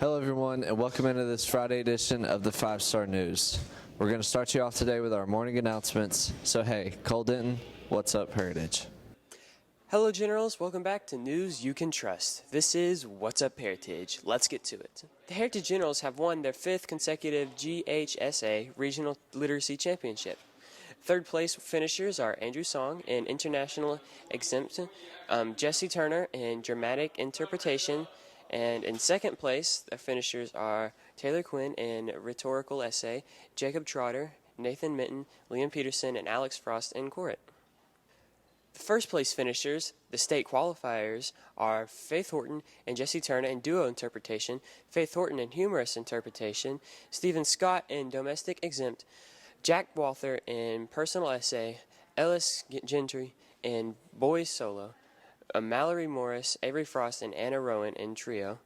Hello everyone, and welcome into this Friday edition of the 5-Star News. We're going to start you off today with our morning announcements. So hey, Cole Denton, what's up Heritage? Hello Generals, welcome back to News You Can Trust. This is What's Up Heritage. Let's get to it. The Heritage Generals have won their 5th consecutive GHSA Regional Literacy Championship. Third place finishers are Andrew Song in International Exempt, Jesse Turner in Dramatic Interpretation, and in second place, the finishers are Taylor Quinn in Rhetorical Essay, Jacob Trotter, Nathan Minton, Liam Peterson, and Alex Frost in Chorus. The first place finishers, the state qualifiers, are Faith Horton and Jesse Turner in Duo Interpretation, Faith Horton in Humorous Interpretation, Stephen Scott in Domestic Exempt, Jack Walther in Personal Essay, Ellis Gentry in Boys Solo, Mallory Morris, Avery Frost, and Anna Rowan in Trio.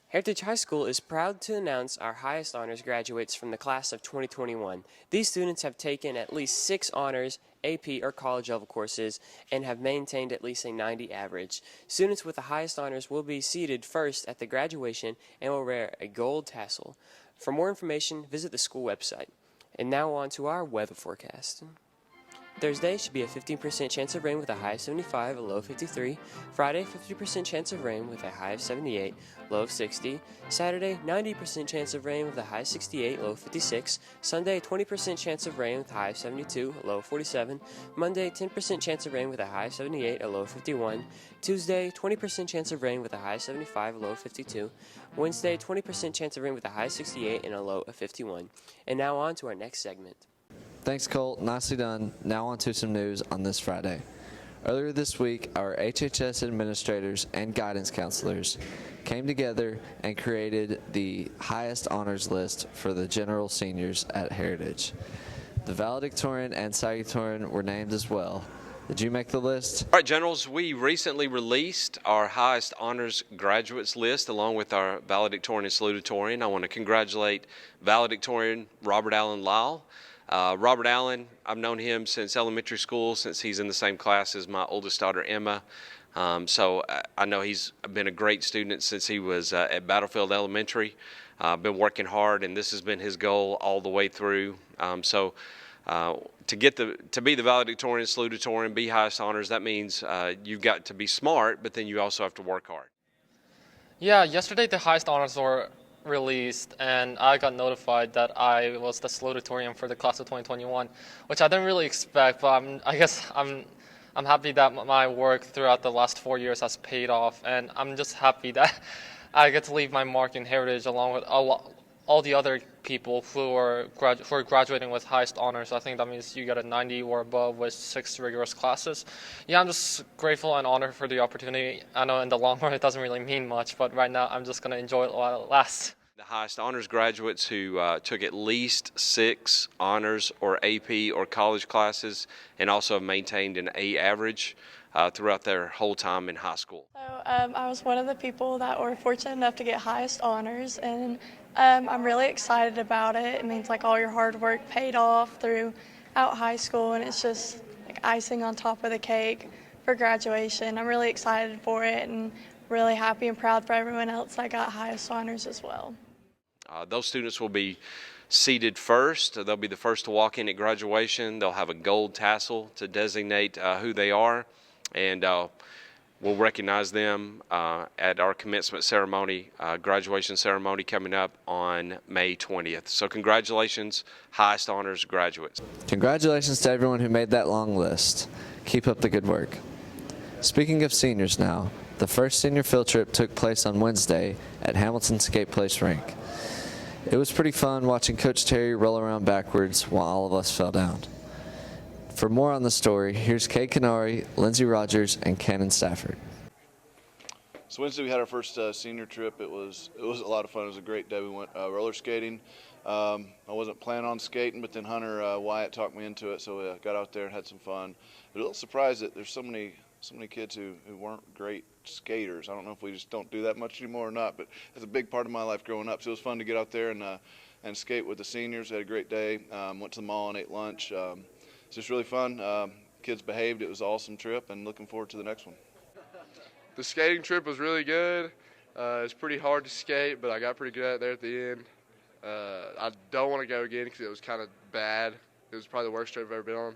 Heritage High School is proud to announce our highest honors graduates from the class of 2021. These students have taken at least 6 honors, AP, or college level courses and have maintained at least a 90 average. Students with the highest honors will be seated first at the graduation and will wear a gold tassel. For more information, visit the school website. And now on to our weather forecast. Thursday should be a 15% chance of rain with a high of 75, a low of 53. Friday, 50% chance of rain with a high of 78, low of 60. Saturday, 90% chance of rain with a high of 68, low of 56. Sunday, 20% chance of rain with a high of 72, a low of 47. Monday, 10% chance of rain with a high of 78, a low of 51. Tuesday, 20% chance of rain with a high of 75, a low of 52. Wednesday, 20% chance of rain with a high of 68 and a low of 51. And now on to our next segment. Thanks Cole, nicely done. Now on to some news on this Friday. Earlier this week, our HHS administrators and guidance counselors came together and created the highest honors list for the general seniors at Heritage. The valedictorian and salutatorian were named as well. Did you make the list? All right, Generals, we recently released our highest honors graduates list along with our valedictorian and salutatorian. I want to congratulate valedictorian Robert Allen Lyle. Robert Allen, I've known him since elementary school, since he's in the same class as my oldest daughter, Emma. So I know he's been a great student since he was at Battlefield Elementary. Been working hard, and this has been his goal all the way through. To be the valedictorian, salutatorian, be highest honors, that means you've got to be smart, but then you also have to work hard. Yeah, yesterday the highest honors were released, and I got notified that I was the salutatorian for the class of 2021, which I didn't really expect, but I'm happy that my work throughout the last 4 years has paid off, and I'm just happy that I get to leave my mark in Heritage along with all the other people who are graduating with highest honors. I think that means you get a 90 or above with 6 rigorous classes. Yeah, I'm just grateful and honored for the opportunity. I know in the long run it doesn't really mean much, but right now I'm just going to enjoy it while it lasts. The highest honors graduates who took at least 6 honors or AP or college classes and also have maintained an A average throughout their whole time in high school. So I was one of the people that were fortunate enough to get highest honors, and I'm really excited about it. It means like all your hard work paid off throughout high school, and it's just like icing on top of the cake for graduation. I'm really excited for it and really happy and proud for everyone else that got highest honors as well. Those students will be seated first. They'll be the first to walk in at graduation. They'll have a gold tassel to designate who they are, and we'll recognize them at our commencement ceremony, graduation ceremony coming up on May 20th. So congratulations, highest honors graduates. Congratulations to everyone who made that long list. Keep up the good work. Speaking of seniors now, the first senior field trip took place on Wednesday at Hamilton Skate Place Rink. It was pretty fun watching Coach Terry roll around backwards while all of us fell down. For more on the story, here's Kate Canary, Lindsey Rogers, and Cannon Stafford. So Wednesday we had our first senior trip. It was a lot of fun. It was a great day. We went roller skating. I wasn't planning on skating, but then Hunter Wyatt talked me into it, so we got out there and had some fun. I was a little surprised that there's so many kids who weren't great skaters. I don't know if we just don't do that much anymore or not, but it's a big part of my life growing up. So it was fun to get out there and skate with the seniors. Had a great day. Went to the mall and ate lunch. It's just really fun. Kids behaved. It was an awesome trip, and looking forward to the next one. The skating trip was really good. It's pretty hard to skate, but I got pretty good at it there at the end. I don't want to go again because it was kind of bad. It was probably the worst trip I've ever been on.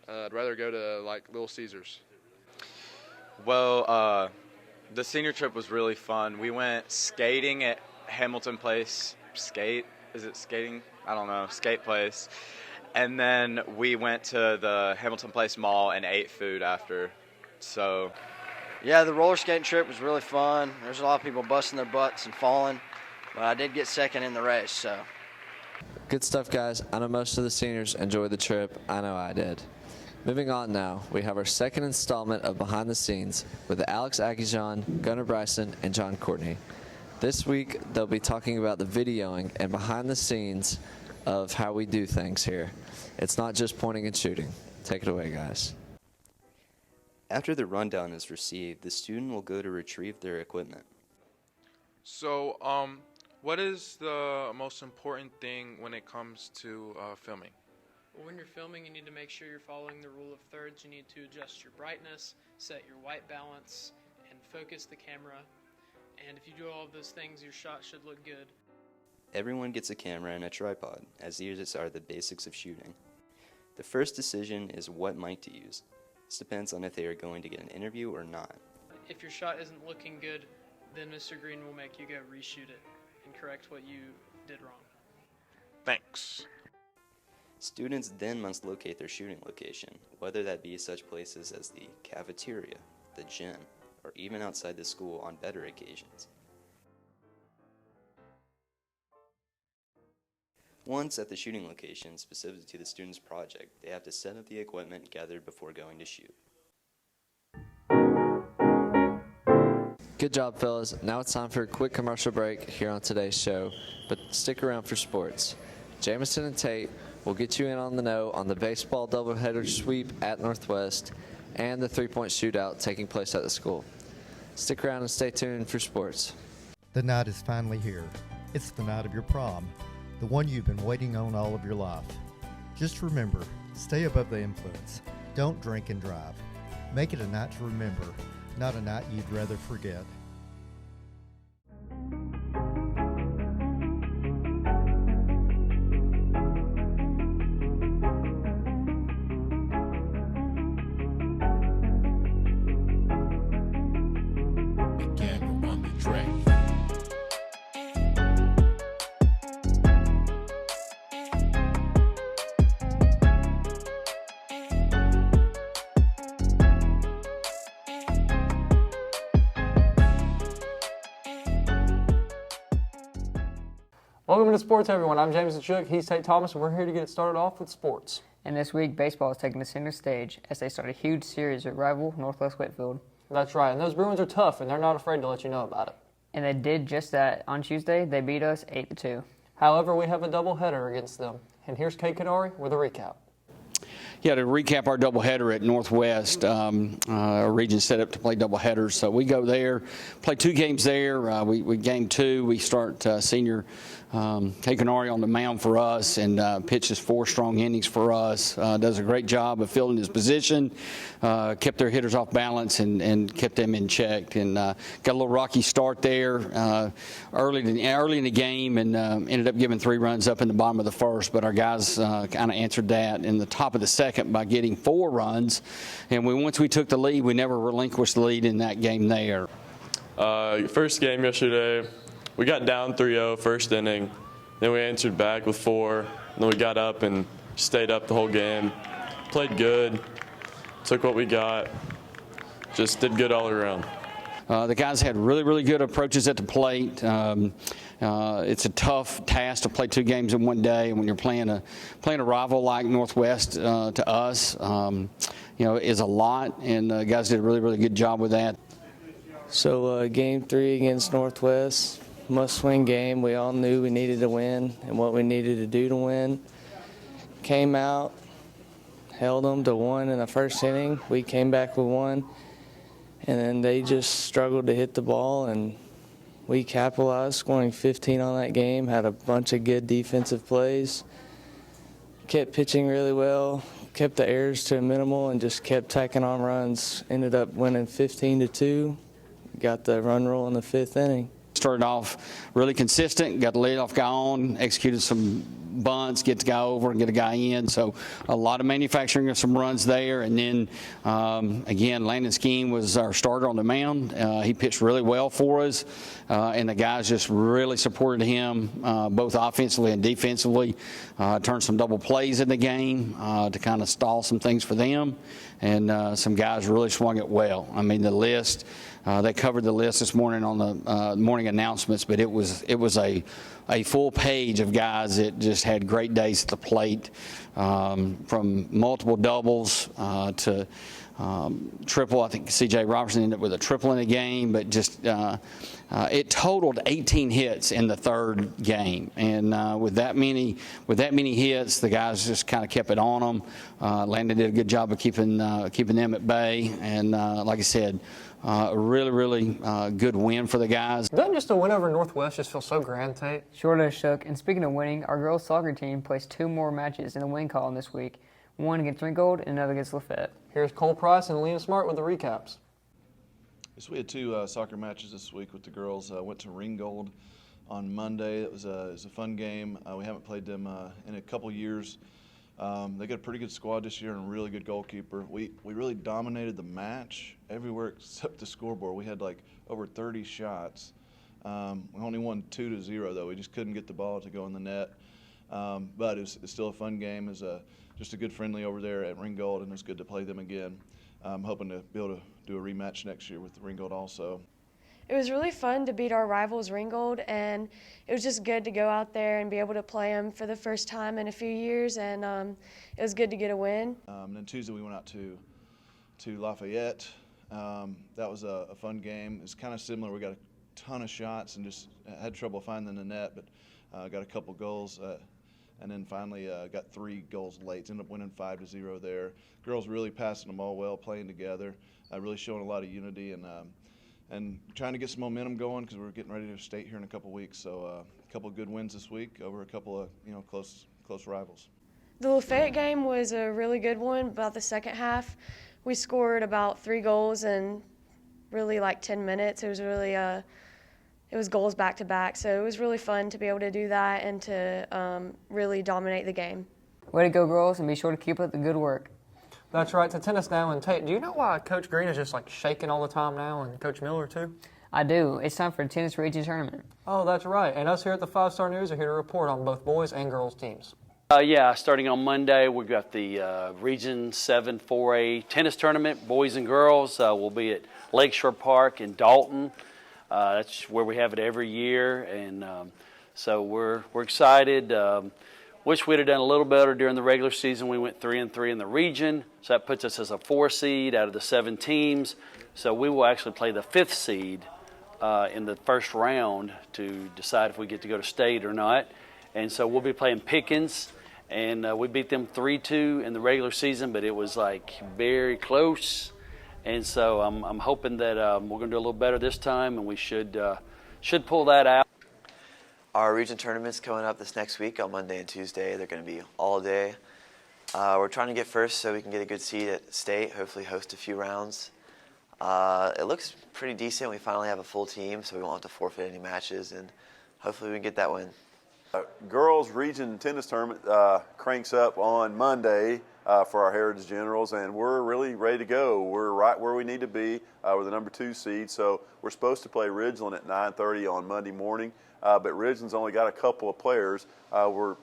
I'd rather go to like Little Caesars. Well, the senior trip was really fun. We went skating at Hamilton Place. Is it skating? I don't know. Skate place. And then we went to the Hamilton Place Mall and ate food after. So, yeah, the roller skating trip was really fun. There's a lot of people busting their butts and falling, but I did get second in the race, so. Good stuff, guys. I know most of the seniors enjoyed the trip. I know I did. Moving on now, we have our second installment of Behind the Scenes with Alex Aguijon, Gunnar Bryson, and John Courtney. This week, they'll be talking about the videoing and behind the scenes of how we do things here. It's not just pointing and shooting. Take it away, guys. After the rundown is received, the student will go to retrieve their equipment. So, what is the most important thing when it comes to filming? Well, when you're filming, you need to make sure you're following the rule of thirds. You need to adjust your brightness, set your white balance, and focus the camera. And if you do all of those things, your shot should look good. Everyone gets a camera and a tripod, as these are the basics of shooting. The first decision is what mic to use. This depends on if they are going to get an interview or not. If your shot isn't looking good, then Mr. Green will make you go reshoot it and correct what you did wrong. Thanks. Students then must locate their shooting location, whether that be such places as the cafeteria, the gym, or even outside the school on better occasions. Once at the shooting location specific to the student's project, they have to set up the equipment gathered before going to shoot. Good job, fellas. Now it's time for a quick commercial break here on today's show, but stick around for sports. Jamison and Tate will get you in on the know on the baseball doubleheader sweep at Northwest and the three-point shootout taking place at the school. Stick around and stay tuned for sports. The night is finally here. It's the night of your prom, the one you've been waiting on all of your life. Just remember, stay above the influence. Don't drink and drive. Make it a night to remember, not a night you'd rather forget. Welcome to Sports, everyone. I'm James Shook. He's Tate Thomas, and we're here to get it started off with sports. And this week, baseball is taking the center stage as they start a huge series at rival Northwest Whitfield. That's right, and those Bruins are tough, and they're not afraid to let you know about it. And they did just that. On Tuesday, they beat us 8-2. However, we have a doubleheader against them. And here's Kate Kadari with a recap. Yeah, to recap our doubleheader at Northwest, our region set up to play doubleheaders. So we go there, play 2 games there. We game 2. We start senior Kate Canari on the mound for us and pitches 4 strong innings for us. Does a great job of filling his position, kept their hitters off balance and kept them in check. And got a little rocky start there early in the game and ended up giving 3 runs up in the bottom of the first. But our guys kind of answered that in the top of the second by getting 4 runs. And once we took the lead, we never relinquished the lead in that game there. First game yesterday, we got down 3-0 first inning. Then we answered back with 4. Then we got up and stayed up the whole game. Played good. Took what we got. Just did good all around. The guys had really good approaches at the plate. It's a tough task to play 2 games in one day when you're playing a rival like Northwest to us. Is a lot, and the guys did a really good job with that. So game 3 against Northwest, must-win game. We all knew we needed to win and what we needed to do to win. Came out, held them to 1 in the first inning. We came back with 1, and then they just struggled to hit the ball, and we capitalized, scoring 15 on that game, had a bunch of good defensive plays, kept pitching really well, kept the errors to a minimal, and just kept tacking on runs. Ended up winning 15-2, got the run rule in the 5th inning. Started off really consistent, got the leadoff guy on, executed some bunts, get the guy over and get a guy in. So a lot of manufacturing of some runs there. And then, again, Landon Skeen was our starter on the mound. He pitched really well for us, and the guys just really supported him, both offensively and defensively. Turned some double plays in the game to kind of stall some things for them. And some guys really swung it well. I mean, the list, they covered the list this morning on the morning announcements, but it was a full page of guys that just had great days at the plate, from multiple doubles to triple. I think C.J. Robertson ended up with a triple in the game, but just it totaled 18 hits in the 3rd game, and with that many hits, the guys just kind of kept it on them. Landon did a good job of keeping them at bay, and like I said, a really good win for the guys. Doesn't just a win over Northwest just feel so grand, Tate? Sure does, Shook. And speaking of winning, our girls soccer team placed 2 more matches in the win column this week. One against Ringgold and another against Lafayette. Here's Cole Price and Liam Smart with the recaps. Yes, we had 2 soccer matches this week with the girls. Went to Ringgold on Monday. It was a fun game. We haven't played them in a couple years. They got a pretty good squad this year and a really good goalkeeper. We really dominated the match everywhere except the scoreboard. We had like over 30 shots. We only won 2-0 though. We just couldn't get the ball to go in the net. But it's still a fun game. It's just a good friendly over there at Ringgold, and it's good to play them again. I'm hoping to be able to do a rematch next year with Ringgold also. It was really fun to beat our rivals Ringgold, and it was just good to go out there and be able to play them for the first time in a few years, and it was good to get a win. And then Tuesday we went out to Lafayette. That was a fun game. It's kind of similar. We got a ton of shots and just had trouble finding the net, but got a couple goals. And then finally got 3 goals late. Ended up winning 5-0 there. Girls really passing them all well, playing together, really showing a lot of unity and trying to get some momentum going because we're getting ready to state here in a couple weeks. So a couple of good wins this week over a couple of close rivals. The Lafayette game was a really good one. About the second half, we scored about 3 goals in really like 10 minutes. It was really it was goals back to back, so it was really fun to be able to do that and to really dominate the game. Way to go, girls, and be sure to keep up the good work. That's right. To tennis now, and Tate, do you know why Coach Green is just like shaking all the time now, and Coach Miller too? I do. It's time for the tennis region tournament. Oh, that's right. And us here at the 5-Star News are here to report on both boys and girls teams. Yeah, starting on Monday, we've got the Region 7 4A tennis tournament, boys and girls. We'll be at Lakeshore Park in Dalton. That's where we have it every year, and so we're excited. Wish we'd have done a little better during the regular season. We went 3-3 in the region, so that puts us as a 4 seed out of the 7 teams. So we will actually play the 5th seed in the first round to decide if we get to go to state or not. And so we'll be playing Pickens, and we beat them 3-2 in the regular season, but it was like very close. And so I'm hoping that we're going to do a little better this time, and we should pull that out. Our region tournament's coming up this next week on Monday and Tuesday. They're going to be all day. We're trying to get first so we can get a good seed at state, hopefully host a few rounds. It looks pretty decent. We finally have a full team, so we won't have to forfeit any matches, and hopefully we can get that win. Girls Region Tennis Tournament cranks up on Monday for our Heritage Generals, and we're really ready to go. We're right where we need to be. We're the number 2 seed, so we're supposed to play Ridgeland at 9:30 on Monday morning, but Ridgeland's only got a couple of players. We're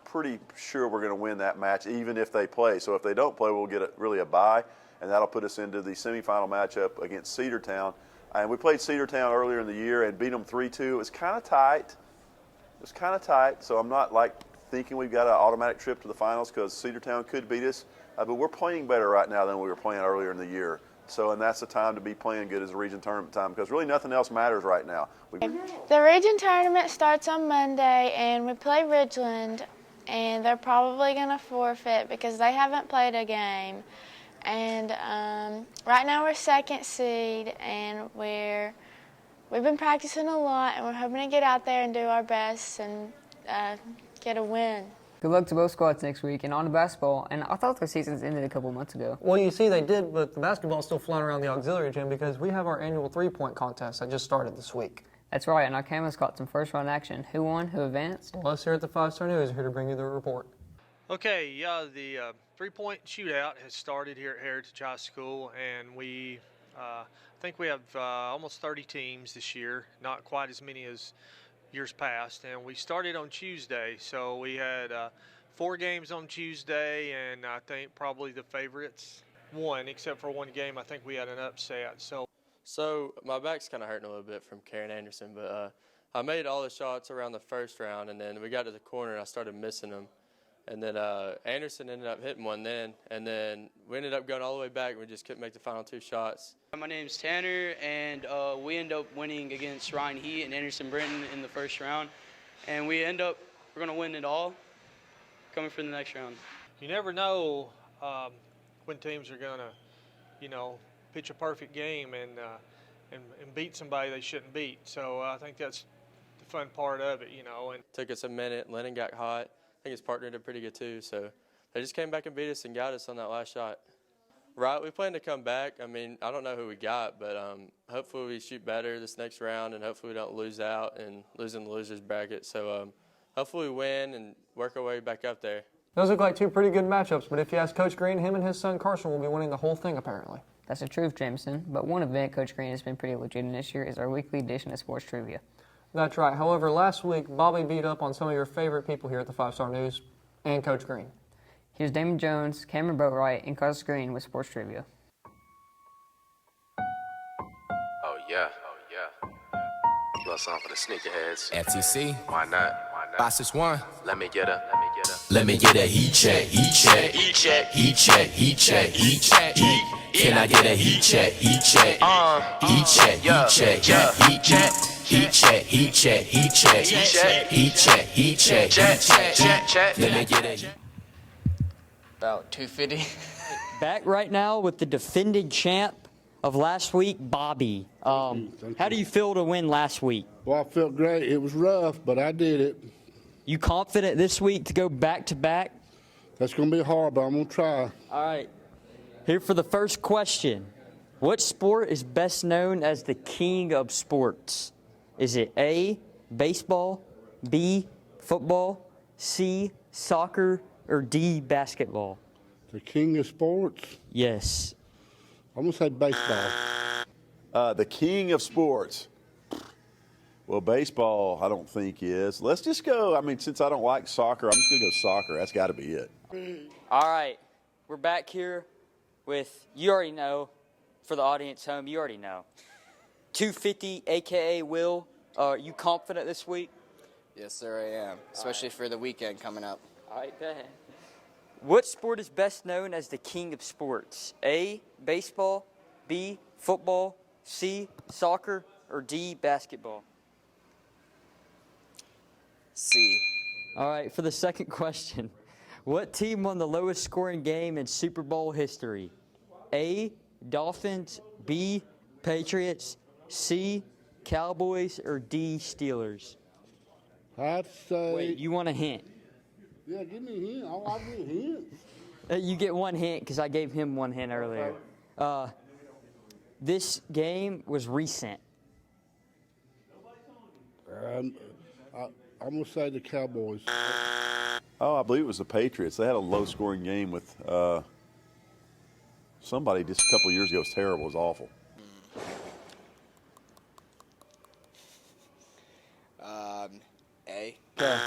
pretty sure we're going to win that match, even if they play. So if they don't play, we'll get really a bye, and that'll put us into the semifinal matchup against Cedartown. And we played Cedartown earlier in the year and beat them 3-2. It was kind of tight. So I'm not like thinking we've got an automatic trip to the finals because Cedartown could beat us, but we're playing better right now than we were playing earlier in the year. So, and that's the time to be playing good as a region tournament time because really nothing else matters right now. The region tournament starts on Monday, and we play Ridgeland, and they're probably going to forfeit because they haven't played a game. And right now we're 2nd seed, and we've been practicing a lot, and we're hoping to get out there and do our best and get a win. Good luck to both squads next week. And on to basketball. And I thought the seasons ended a couple months ago. Well, you see, they did, but the basketball's still flying around the auxiliary gym because we have our annual three-point contest that just started this week. That's right, and our Camas got some first-round action. Who won? Who advanced? Well, us here at the 5-Star News are here to bring you the report. Okay, yeah, the three-point shootout has started here at Heritage High School, and we think we have almost 30 teams this year, not quite as many as years past, and we started on Tuesday, so we had 4 games on Tuesday, and I think probably the favorites won, except for one game. I think we had an upset. So my back's kind of hurting a little bit from Karen Anderson, but I made all the shots around the first round, and then we got to the corner and I started missing them. And then Anderson ended up hitting one then, and then we ended up going all the way back and we just couldn't make the final 2 shots. My name's Tanner, and we end up winning against Ryan Heat and Anderson Brenton in the first round. And we're going to win it all coming for the next round. You never know when teams are going to, pitch a perfect game and beat somebody they shouldn't beat. So I think that's the fun part of it, And Took us a minute. Lennon got hot. I think his partner did pretty good too. So they just came back and beat us and got us on that last shot. Right, we plan to come back. I mean, I don't know who we got, but hopefully we shoot better this next round, and hopefully we don't lose out and lose in the losers bracket. So hopefully we win and work our way back up there. Those look like 2 pretty good matchups, but if you ask Coach Green, him and his son Carson will be winning the whole thing apparently. That's the truth, Jameson. But one event Coach Green has been pretty legit in this year is our weekly edition of Sports Trivia. That's right. However, last week, Bobby beat up on some of your favorite people here at the 5-Star News and Coach Green. Here's Damon Jones, Cameron Boatwright, and Carlos Green with Sports Trivia. Oh, yeah. Little song for the sneakerheads. FTC. Why not? Boss is one. Let me get a heat check. Can I get a heat check? Heat check. Let me get a about 250. Back right now with the defending champ of last week, Bobby. How do you feel to win last week? Well, I felt great. It was rough, but I did it. You confident this week to go back-to-back? That's going to be hard, but I'm going to try. All right. Here for the first question. What sport is best known as the king of sports? Is it A, baseball, B, football, C, soccer, or D, basketball? The king of sports? Yes. I'm going to say baseball. The king of sports. Well, baseball, I don't think is. Let's just go. I mean, since I don't like soccer, I'm just going to go soccer. That's got to be it. All right. We're back here with, you already know, for the audience home, you already know. 250, a.k.a. Will. Are you confident this week? Yes, sir, I am. Especially for the weekend coming up. All right, go ahead. What sport is best known as the king of sports? A, baseball, B, football, C, soccer, or D, basketball? C. All right, for the second question. What team won the lowest scoring game in Super Bowl history? A, Dolphins, B, Patriots, C, Cowboys, or D, Steelers? I'd say... Wait, you want a hint? Yeah, give me a hint. I'll give you a hint. You get one hint because I gave him one hint earlier. Okay. This game was recent. I'm going to say the Cowboys. Oh, I believe it was the Patriots. They had a low-scoring game with somebody just a couple of years ago. It was terrible. It was awful. A. Okay.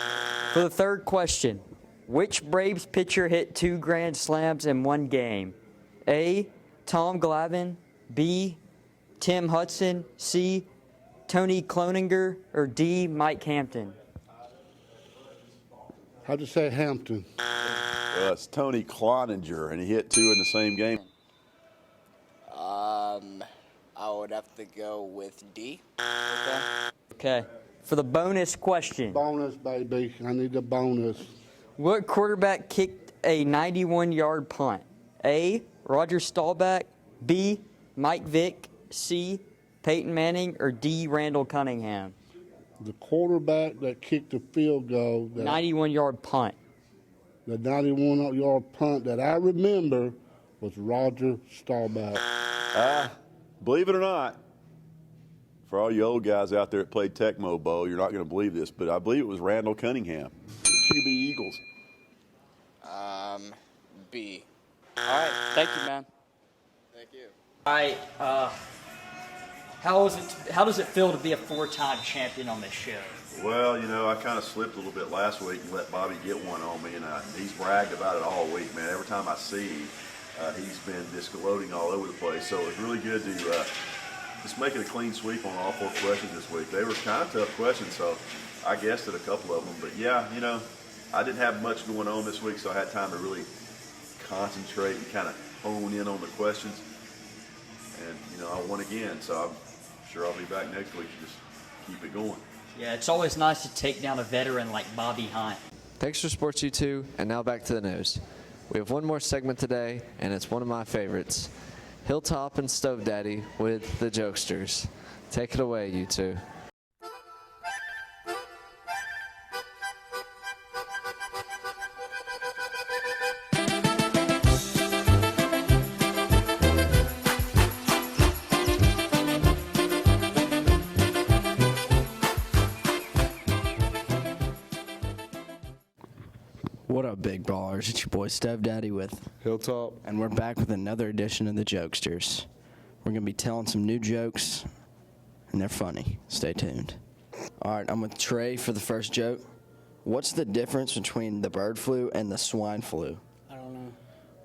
For the third question, which Braves pitcher hit 2 grand slams in one game? A, Tom Glavine, B, Tim Hudson, C, Tony Cloninger, or D, Mike Hampton? How'd you say Hampton? It's Tony Cloninger, and he hit 2 in the same game. I would have to go with D. Okay. For the bonus question. Bonus, baby. I need the bonus. What quarterback kicked a 91-yard punt? A, Roger Staubach, B, Mike Vick, C, Peyton Manning, or D, Randall Cunningham? The quarterback that kicked the field goal. 91-yard punt. the 91-yard punt that I remember was Roger Staubach. Believe it or not, for all you old guys out there that played Tecmo Bowl, you're not going to believe this, but I believe it was Randall Cunningham, QB Eagles. B. All right, thank you, man. Thank you. All right, how does it feel to be a 4-time champion on this show? Well, I kind of slipped a little bit last week and let Bobby get one on me, and he's bragged about it all week, man. Every time I see him, he's been just gloating all over the place. So it's really good to just make it a clean sweep on all 4 questions this week. They were kind of tough questions, so I guessed at a couple of them. But yeah, I didn't have much going on this week, so I had time to really concentrate and kind of hone in on the questions. And, I won again, so I'm sure I'll be back next week to just keep it going. Yeah, it's always nice to take down a veteran like Bobby Hunt. Thanks for Sports U2, and now back to the news. We have one more segment today, and it's one of my favorites. Hilltop and Stove Daddy with the Jokesters. Take it away, you two. What up, big ballers? It's your boy Stove Daddy with Hilltop. And we're back with another edition of the Jokesters. We're going to be telling some new jokes, and they're funny. Stay tuned. All right, I'm with Trey for the first joke. What's the difference between the bird flu and the swine flu? I don't know.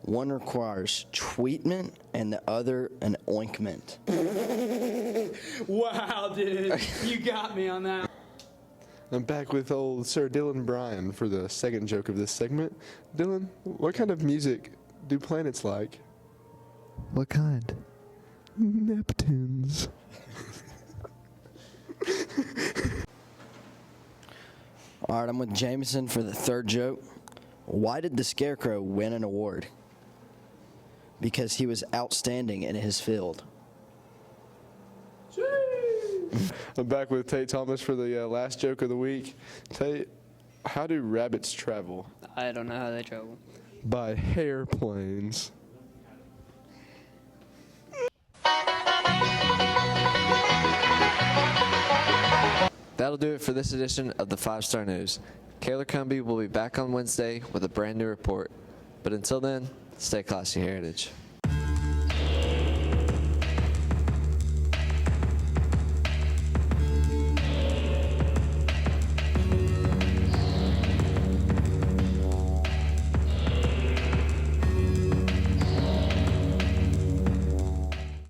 One requires treatment and the other an ointment. Wow, dude. You got me on that. I'm back with old Sir Dylan Bryan for the second joke of this segment. Dylan, what kind of music do planets like? What kind? Neptunes. All right, I'm with Jameson for the third joke. Why did the Scarecrow win an award? Because he was outstanding in his field. I'm back with Tate Thomas for the last joke of the week. Tate, how do rabbits travel? I don't know how they travel. By hairplanes. That'll do it for this edition of the 5-Star News. Kayla Cumby will be back on Wednesday with a brand new report. But until then, stay classy, Heritage.